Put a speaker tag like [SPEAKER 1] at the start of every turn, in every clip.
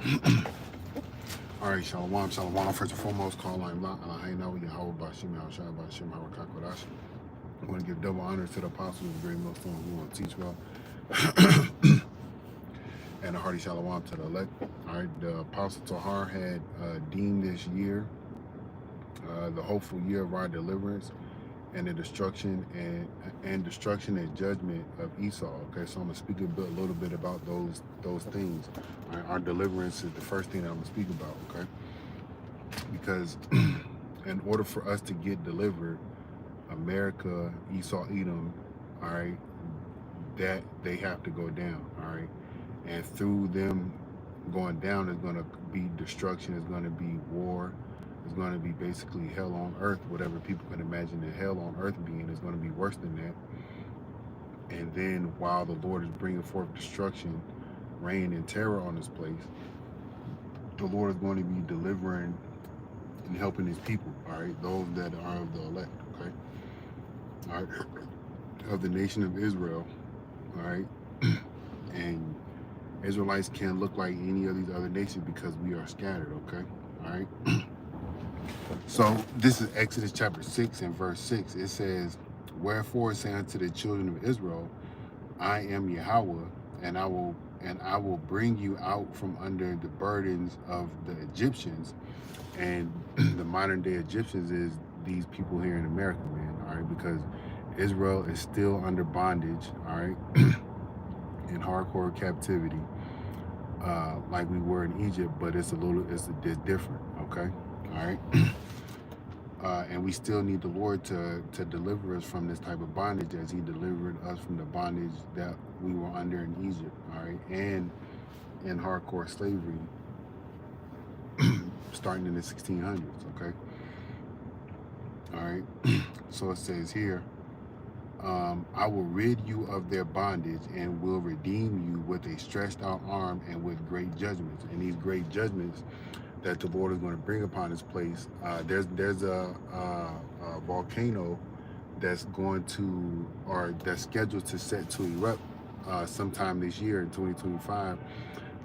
[SPEAKER 1] All right, shalom, shalom. First and foremost, call line block. I know we Yahweh Bashim, Yahshua Bashim, Harakakurash. I want to give double honor to the apostles of the great millstone who want to teach well, and a hearty shalom to the elect. All right, the apostle Tahar had deemed this year the hopeful year of our deliverance and the destruction and judgment of Esau. Okay, so I'm gonna speak a little bit about those things. All right, our deliverance is the first thing that I'm gonna speak about. Okay, because in order for us to get delivered, America, Esau, Edom, all right, that they have to go down. All right, and through them going down is gonna be destruction. Is gonna be war. Is going to be basically hell on earth. Whatever people can imagine the hell on earth being is going to be worse than that. And then while the Lord is bringing forth destruction, rain, and terror on this place, the Lord is going to be delivering and helping his people, all right, those that are of the elect, okay, all right, of the nation of Israel, all right. And Israelites can't look like any of these other nations because we are scattered, okay, all right. So this is Exodus chapter 6 and verse 6. It says, "Wherefore say unto the children of Israel, I am Yahweh, and I will bring you out from under the burdens of the Egyptians." And the modern day Egyptians is these people here in America, man. All right, because Israel is still under bondage, all right, in hardcore captivity, like we were in Egypt, but it's different, okay, all right. And we still need the Lord to deliver us from this type of bondage as he delivered us from the bondage that we were under in Egypt, all right, and in hardcore slavery starting in the 1600s, okay, all right. So it says here, I will rid you of their bondage and will redeem you with a stretched out arm and with great judgments. And these great judgments that the Lord is going to bring upon this place. There's a volcano that's going to, or that's scheduled to set to erupt sometime this year in 2025.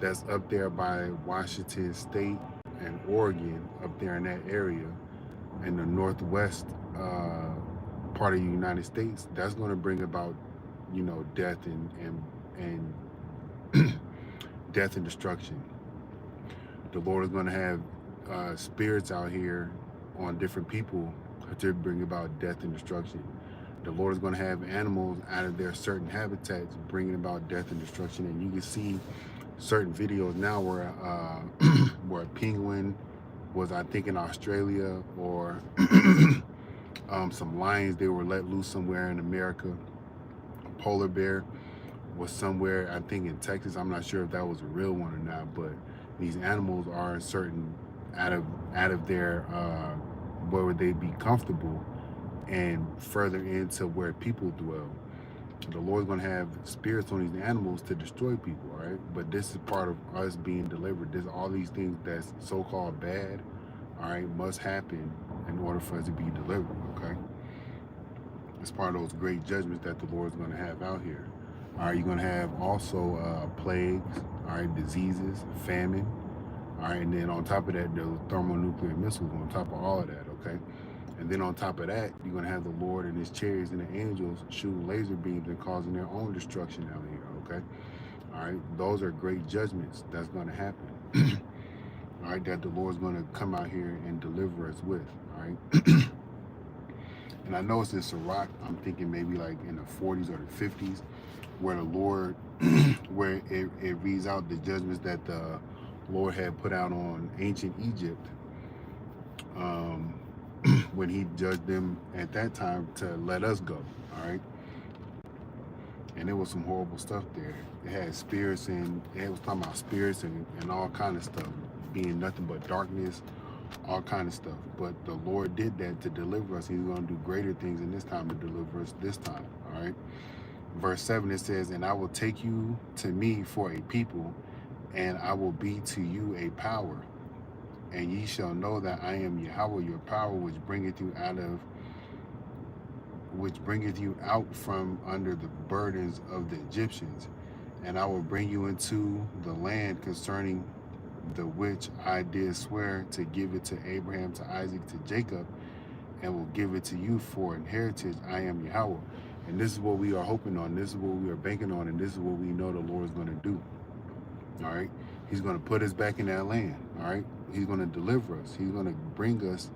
[SPEAKER 1] That's up there by Washington State and Oregon, up there in that area, in the northwest part of the United States. That's going to bring about, you know, death and death and destruction. The Lord is going to have spirits out here on different people to bring about death and destruction. The Lord is going to have animals out of their certain habitats bringing about death and destruction. And you can see certain videos now where where a penguin was, I think, in Australia, or some lions, they were let loose somewhere in America. A polar bear was somewhere, I think, in Texas. I'm not sure if that was a real one or not, but these animals are certain out of their where would they be comfortable and further into where people dwell. The Lord's going to have spirits on these animals to destroy people, all right? But this is part of us being delivered. There's all these things that's so-called bad, all right, must happen in order for us to be delivered, okay? It's part of those great judgments that the Lord's going to have out here. All right, you're going to have also plagues, all right, diseases, famine, all right, and then on top of that, the thermonuclear missiles on top of all of that, okay? And then on top of that, you're going to have the Lord and his chariots and the angels shooting laser beams and causing their own destruction out here, okay? All right, those are great judgments that's going to happen, all right, that the Lord's going to come out here and deliver us with, all right? And I know it's in Sirach, I'm thinking maybe like in the 40s or the 50s, where the Lord, where it reads out the judgments that the Lord had put out on ancient Egypt when he judged them at that time to let us go, all right? And there was some horrible stuff there. It had spirits, and it was talking about spirits and all kind of stuff, being nothing but darkness, all kind of stuff. But the Lord did that to deliver us. He's going to do greater things in this time to deliver us this time, all right? Verse 7, it says, "And I will take you to me for a people, and I will be to you a power. And ye shall know that I am Yahweh, your power, which bringeth you out from under the burdens of the Egyptians. And I will bring you into the land concerning the which I did swear to give it to Abraham, to Isaac, to Jacob, and will give it to you for an heritage. I am Yahweh. And this is what we are hoping on. This is what we are banking on. And this is what we know the Lord is going to do. All right. He's going to put us back in that land. All right. He's going to deliver us. He's going to bring us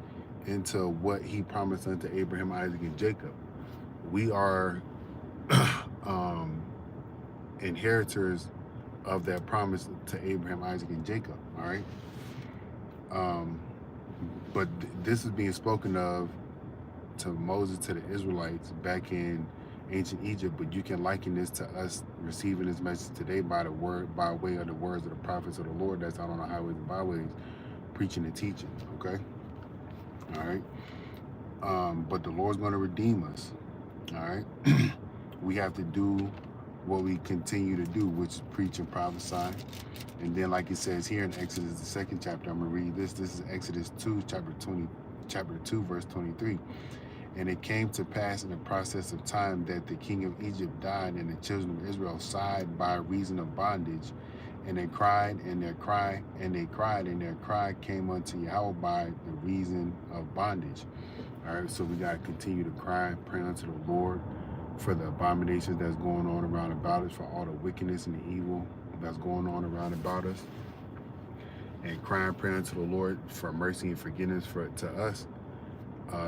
[SPEAKER 1] into what he promised unto Abraham, Isaac, and Jacob. We are inheritors of that promise to Abraham, Isaac, and Jacob. All right. But this is being spoken of to Moses, to the Israelites back in ancient Egypt. But you can liken this to us receiving this message today by way of the words of the prophets of the Lord that's out on the highways and byways, preaching and teaching. Okay. All right. But the Lord's going to redeem us. All right. We have to do what we continue to do, which is preach and prophesy. And then, like it says here in Exodus, the 2nd chapter, I'm going to read this. This is Exodus 2, chapter 2, verse 23. And it came to pass in the process of time that the king of Egypt died, and the children of Israel sighed by reason of bondage. And they cried, and their cry, and they cried, and their cry came unto Yahweh by the reason of bondage. All right, so we got to continue to cry and pray unto the Lord for the abominations that's going on around about us, for all the wickedness and the evil that's going on around about us, and cry and pray unto the Lord for mercy and forgiveness to us,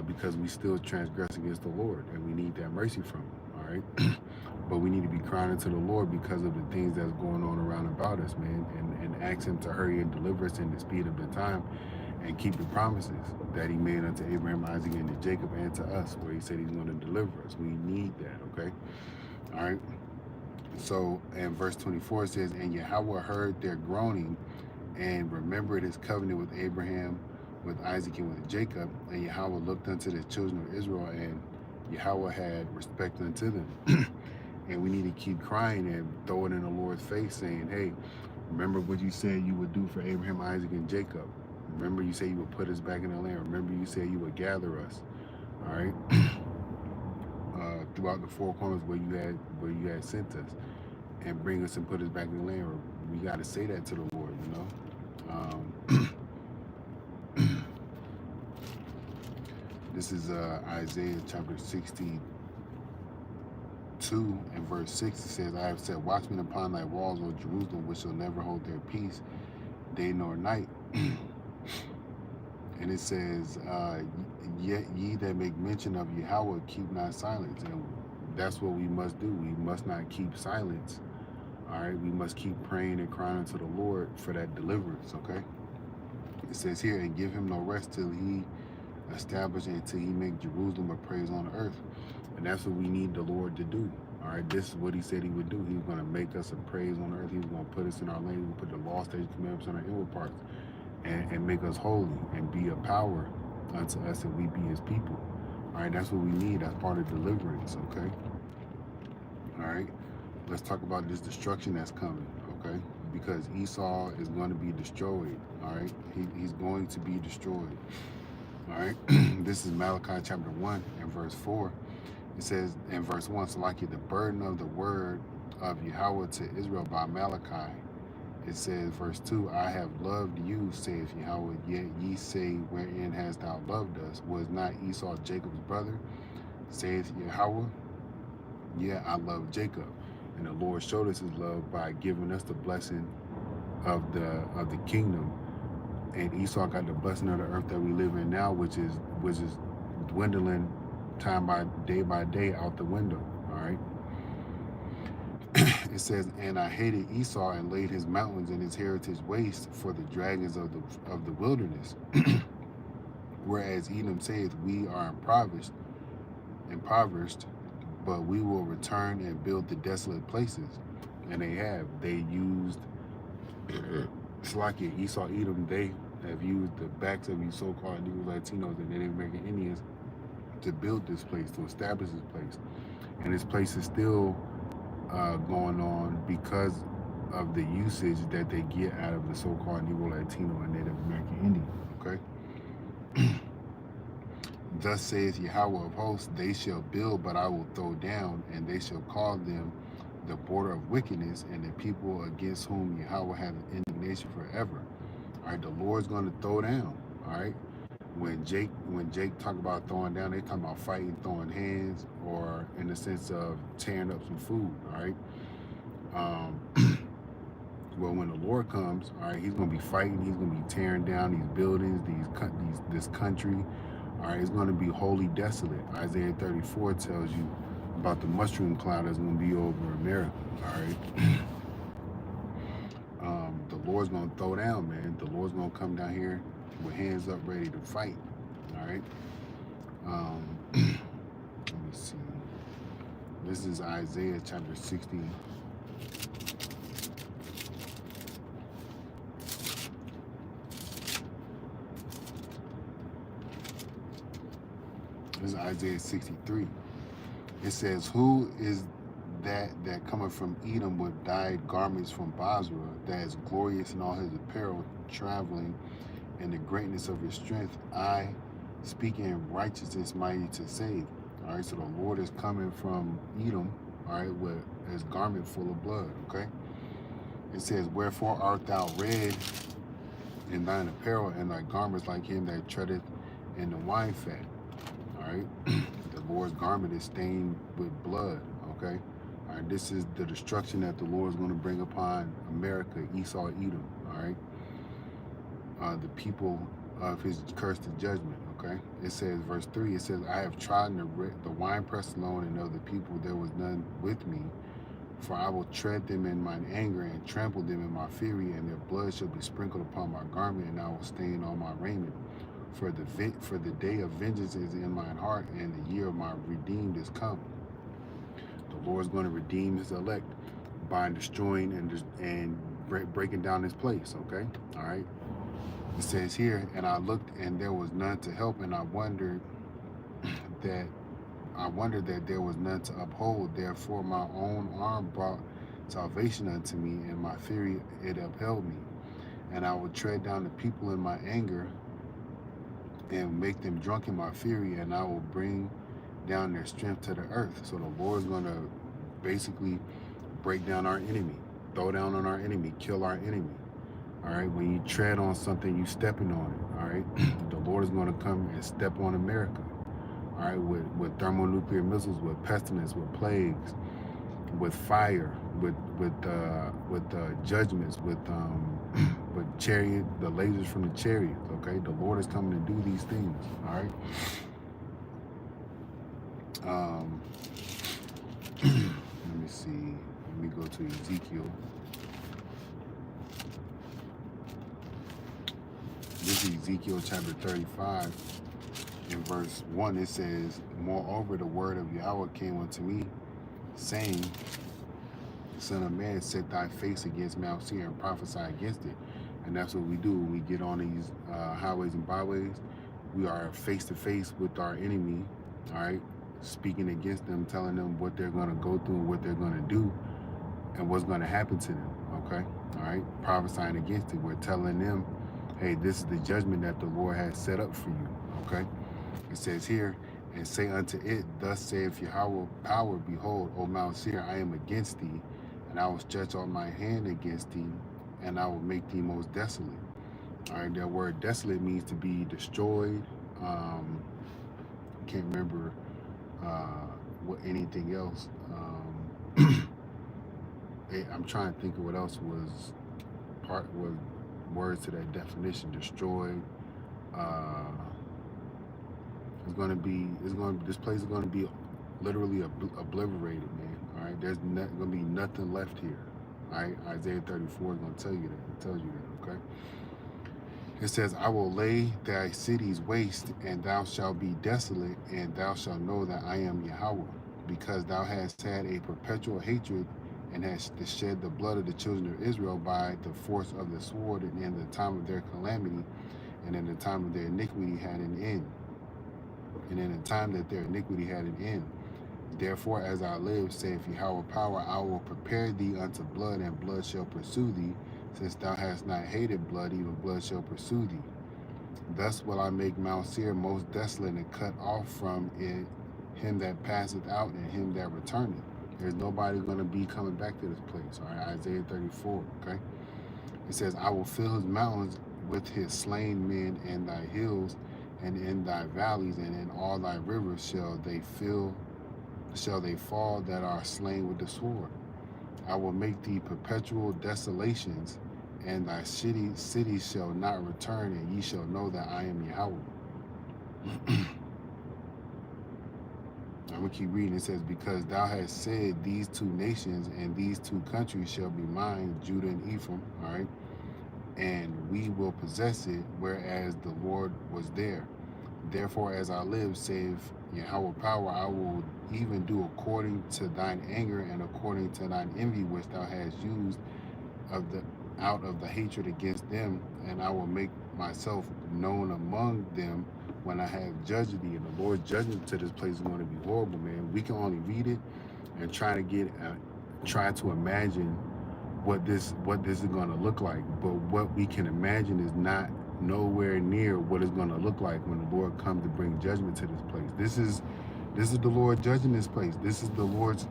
[SPEAKER 1] because we still transgress against the Lord, and we need that mercy from him. All right. But we need to be crying unto the Lord because of the things that's going on around about us, man, and ask him to hurry and deliver us in the speed of the time, and keep the promises that he made unto Abraham, Isaac, and to Jacob, and to us, where he said he's going to deliver us. We need that. Okay. All right. So, and verse 24 says, and Yahweh heard their groaning and remembered his covenant with Abraham, with Isaac, and with Jacob. And Yahweh looked unto the children of Israel, and Yahweh had respect unto them. And we need to keep crying and throw it in the Lord's face, saying, hey, remember what you said you would do for Abraham, Isaac, and Jacob. Remember you said you would put us back in the land. Remember you said you would gather us. All right. Throughout the four corners where you had sent us, and bring us and put us back in the land. We got to say that to the Lord, you know. This is Isaiah chapter 62 and verse 6. It says, I have set watchmen upon thy walls, O Jerusalem, which shall never hold their peace, day nor night. And it says, yet ye that make mention of Yahweh, keep not silence. And that's what we must do. We must not keep silence. All right, we must keep praying and crying unto the Lord for that deliverance. Okay. It says here, and give him no rest till he establish and till he make Jerusalem a praise on the earth. And that's what we need the Lord to do. All right, this is what he said he would do. He's going to make us a praise on earth. He's going to put us in our lane. He'll put the law, statutes, commandments on our inward parts, and make us holy and be a power unto us, and we be his people. All right, that's what we need. That's part of deliverance. Okay. All right, let's talk about this destruction that's coming. Okay, because Esau is going to be destroyed. All right, he's going to be destroyed. All right, this is Malachi chapter 1 and verse 4. It says in verse 1, so like the burden of the word of Yahweh to Israel by Malachi. It says, verse 2, I have loved you, saith Yahweh, yet ye say, wherein hast thou loved us? Was not Esau Jacob's brother? Saith Yahweh, yeah, I love Jacob. And the Lord showed us his love by giving us the blessing of the kingdom. And Esau got the blessing of the earth that we live in now, which is dwindling by day out the window. All right. It says, and I hated Esau and laid his mountains and his heritage waste for the dragons of the wilderness. Whereas Edom saith, we are impoverished, but we will return and build the desolate places. And they used Slakia, Esau, Edom, they have used the backs of these so-called Negro Latinos and Native American Indians to build this place, to establish this place. And this place is still going on because of the usage that they get out of the so-called Negro Latino and Native American Indian. Okay. Thus saith Yahweh of hosts, they shall build, but I will throw down, and they shall call them the border of wickedness, and the people against whom Yahweh hath indignation forever. All right, the Lord's going to throw down. All right. When Jake talk about throwing down, they talking about fighting, throwing hands, or in the sense of tearing up some food. All right. Well, when the Lord comes, all right, he's going to be fighting. He's going to be tearing down these buildings, this country. All right, it's going to be wholly desolate. Isaiah 34 tells you about the mushroom cloud that's going to be over America. All right. The Lord's going to throw down, man. The Lord's going to come down here with hands up, ready to fight. All right. Let me see. This is Isaiah chapter 60. This is Isaiah 63. It says, "Who is that cometh from Edom with dyed garments from Basra, that is glorious in all his apparel, traveling in the greatness of his strength, I speaking in righteousness, mighty to save." All right, so the Lord is coming from Edom, all right, with his garment full of blood, okay? It says, "Wherefore art thou red in thine apparel, and thy garments like him that treadeth in the wine fat?" All right, the Lord's garment is stained with blood, okay? All right, this is the destruction that the Lord is going to bring upon America, Esau, Edom, all right? The people of his cursed judgment, okay? It says, verse 3, it says, "I have trodden the winepress alone, and of the people there was none with me. For I will tread them in mine anger, and trample them in my fury, and their blood shall be sprinkled upon my garment, and I will stain all my raiment. For the day of vengeance is in mine heart, and the year of my redeemed is come." The Lord is going to redeem his elect by destroying and breaking down his place, okay? All right? It says here, "And I looked, and there was none to help, and I wondered that there was none to uphold. Therefore my own arm brought salvation unto me, and my fury it upheld me. And I will tread down the people in my anger, and make them drunk in my fury, and I will bring down their strength to the earth." So the Lord is going to basically break down our enemy, throw down on our enemy, kill our enemy. All right, when you tread on something, you stepping on it. All right, the Lord is going to come and step on America. All right, with thermonuclear missiles, with pestilence, with plagues, with fire, with judgments, with chariot, the lasers from the chariots. Okay, the Lord is coming to do these things. All right. Let me see. Let me go to Ezekiel. This is Ezekiel chapter 35. In verse 1, it says, "Moreover, the word of Yahweh came unto me, saying, Son of man, set thy face against Mount Seir and prophesy against it." And that's what we do when we get on these highways and byways. We are face to face with our enemy, all right, speaking against them, telling them what they're going to go through and what they're going to do and what's going to happen to them, okay? All right, prophesying against it. We're telling them, hey, this is the judgment that the Lord has set up for you, okay? It says here, "And say unto it, Thus saith Yahweh power, behold, O Mount Seir, I am against thee, and I will stretch out my hand against thee, and I will make thee most desolate." All right, that word desolate means to be destroyed. Can't remember what anything else. I'm trying to think of what else was words to that definition. Destroyed. This place is going to be literally obliterated, man. All right, there's going to be nothing left here. All right, Isaiah 34 is going to tell you that. It tells you that, okay? It says, "I will lay thy cities waste, and thou shalt be desolate, and thou shalt know that I am Yahweh, because thou hast had a perpetual hatred, and hast shed the blood of the children of Israel by the force of the sword, and in the time of their calamity, and in the time of their iniquity had an end. And in the time that their iniquity had an end. Therefore, as I live, saith Yahweh power, I will prepare thee unto blood, and blood shall pursue thee. Since thou hast not hated blood, even blood shall pursue thee. Thus will I make Mount Seir most desolate, and cut off from it him that passeth out, and him that returneth." There's nobody going to be coming back to this place. All right, Isaiah 34, okay? It says, "I will fill his mountains with his slain men in thy hills and in thy valleys, and in all thy rivers shall they fall that are slain with the sword. I will make thee perpetual desolations, and thy cities shall not return, and ye shall know that I am Yahweh. I'm gonna keep reading. It says, because thou hast said, these two nations and these two countries shall be mine, Judah and Ephraim, all right, and we will possess it, whereas the Lord was there. Therefore, as I live, save Yahweh power, I will even do according to thine anger and according to thine envy which thou hast used out of the hatred against them, and I will make myself known among them when I have judged thee. And the Lord's judgment to this place is going to be horrible, man. We can only read it and try to imagine what this is going to look like, but what we can imagine is not nowhere near what it's going to look like when the Lord comes to bring judgment to this place. This is the Lord judging this place. This is the Lord's.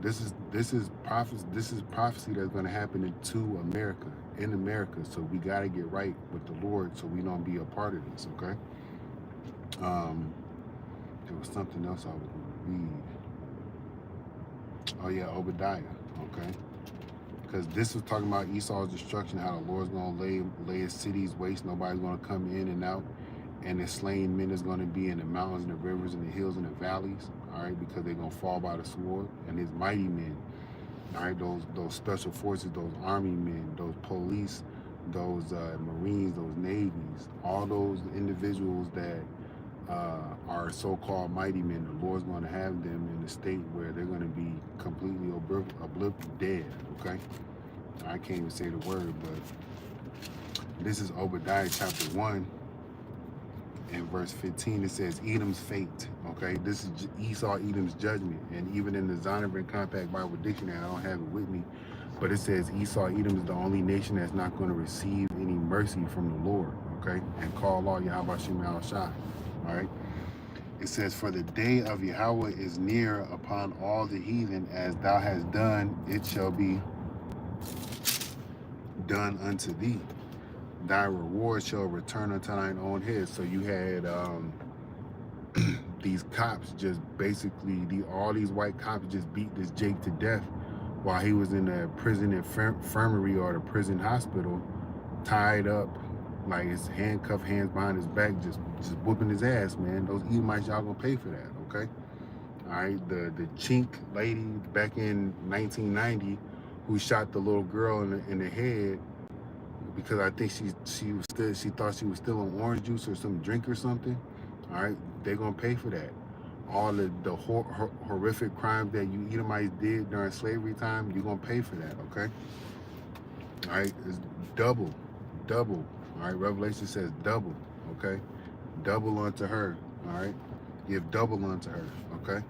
[SPEAKER 1] This is prophecy. This is prophecy that's going to happen in America. So we got to get right with the Lord, so we don't be a part of this. Okay. There was something else I was going to read. Oh yeah, Obadiah. Okay. Because this was talking about Esau's destruction, how the Lord's going to lay his cities waste. Nobody's going to come in and out. And the slain men is going to be in the mountains and the rivers and the hills and the valleys, all right, because they're going to fall by the sword. And his mighty men, all right, those special forces, those army men, those police, those Marines, those navies, all those individuals that are so-called mighty men, the Lord's going to have them in a state where they're going to be completely dead, okay? I can't even say the word, but this is Obadiah chapter 1 and verse 15. It says Edom's fate, okay? This is Esau, Edom's judgment. And even in the Zondervan Compact Bible Dictionary, I don't have it with me, but it says Esau, Edom is the only nation that's not going to receive any mercy from the Lord, okay? And call all Yahweh Shem Shai. All right. It says, for the day of Yahweh is near upon all the heathen, as thou hast done, it shall be done unto thee. Thy reward shall return unto thine own head. So you had these cops just basically, all these white cops just beat this Jake to death while he was in the prison infirmary or the prison hospital, tied up, like his handcuffed, hands behind his back, just whooping his ass, man. Those Edomites, y'all gonna pay for that, okay? All right, the chink lady back in 1990 who shot the little girl in the head because I think she thought she was still on orange juice or some drink or something. All right, they're gonna pay for that. All the horrific crimes that you Edomites did during slavery time, you're gonna pay for that, okay? All right, it's double. All right, Revelation says double, okay? Double unto her, all right? Give double unto her, okay?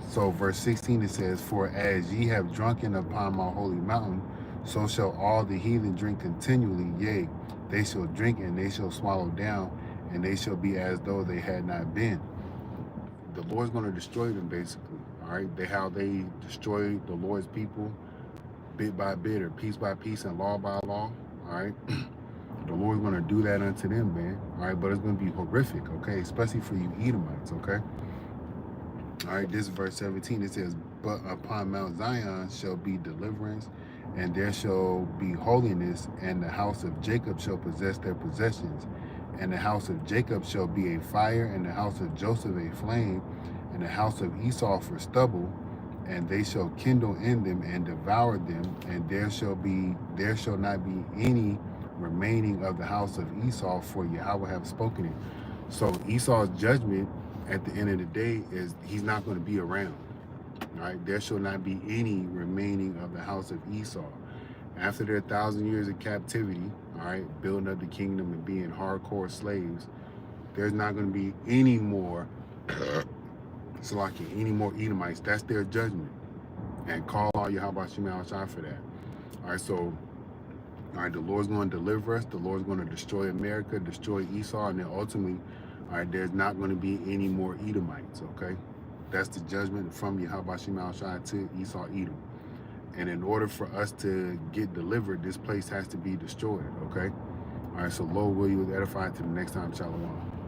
[SPEAKER 1] So verse 16, it says, for as ye have drunken upon my holy mountain, so shall all the heathen drink continually. Yea, they shall drink and they shall swallow down, and they shall be as though they had not been. The Lord's going to destroy them, basically, all right? How they destroyed the Lord's people bit by bit or piece by piece and law by law, all right? The Lord's going to do that unto them, man. All right, but it's going to be horrific, okay? Especially for you Edomites, okay? All right, this is verse 17. It says, but upon Mount Zion shall be deliverance, and there shall be holiness, and the house of Jacob shall possess their possessions. And the house of Jacob shall be a fire, and the house of Joseph a flame, and the house of Esau for stubble, and they shall kindle in them and devour them, and there shall not be any remaining of the house of Esau, for Yahweh have spoken it. So Esau's judgment at the end of the day is he's not going to be around. All right, there shall not be any remaining of the house of Esau. After their 1,000 years of captivity, all right, building up the kingdom and being hardcore slaves, there's not going to be any more any more Edomites. That's their judgment. And call all Yahweh Shem Shai for that. All right, so all right, the Lord's going to deliver us. The Lord's going to destroy America, destroy Esau, and then ultimately, all right, there's not going to be any more Edomites, okay? That's the judgment from Yahweh Shem Shai to Esau, Edom. And in order for us to get delivered, this place has to be destroyed, okay? All right, so Lord will you was edified. To the next time, shalom.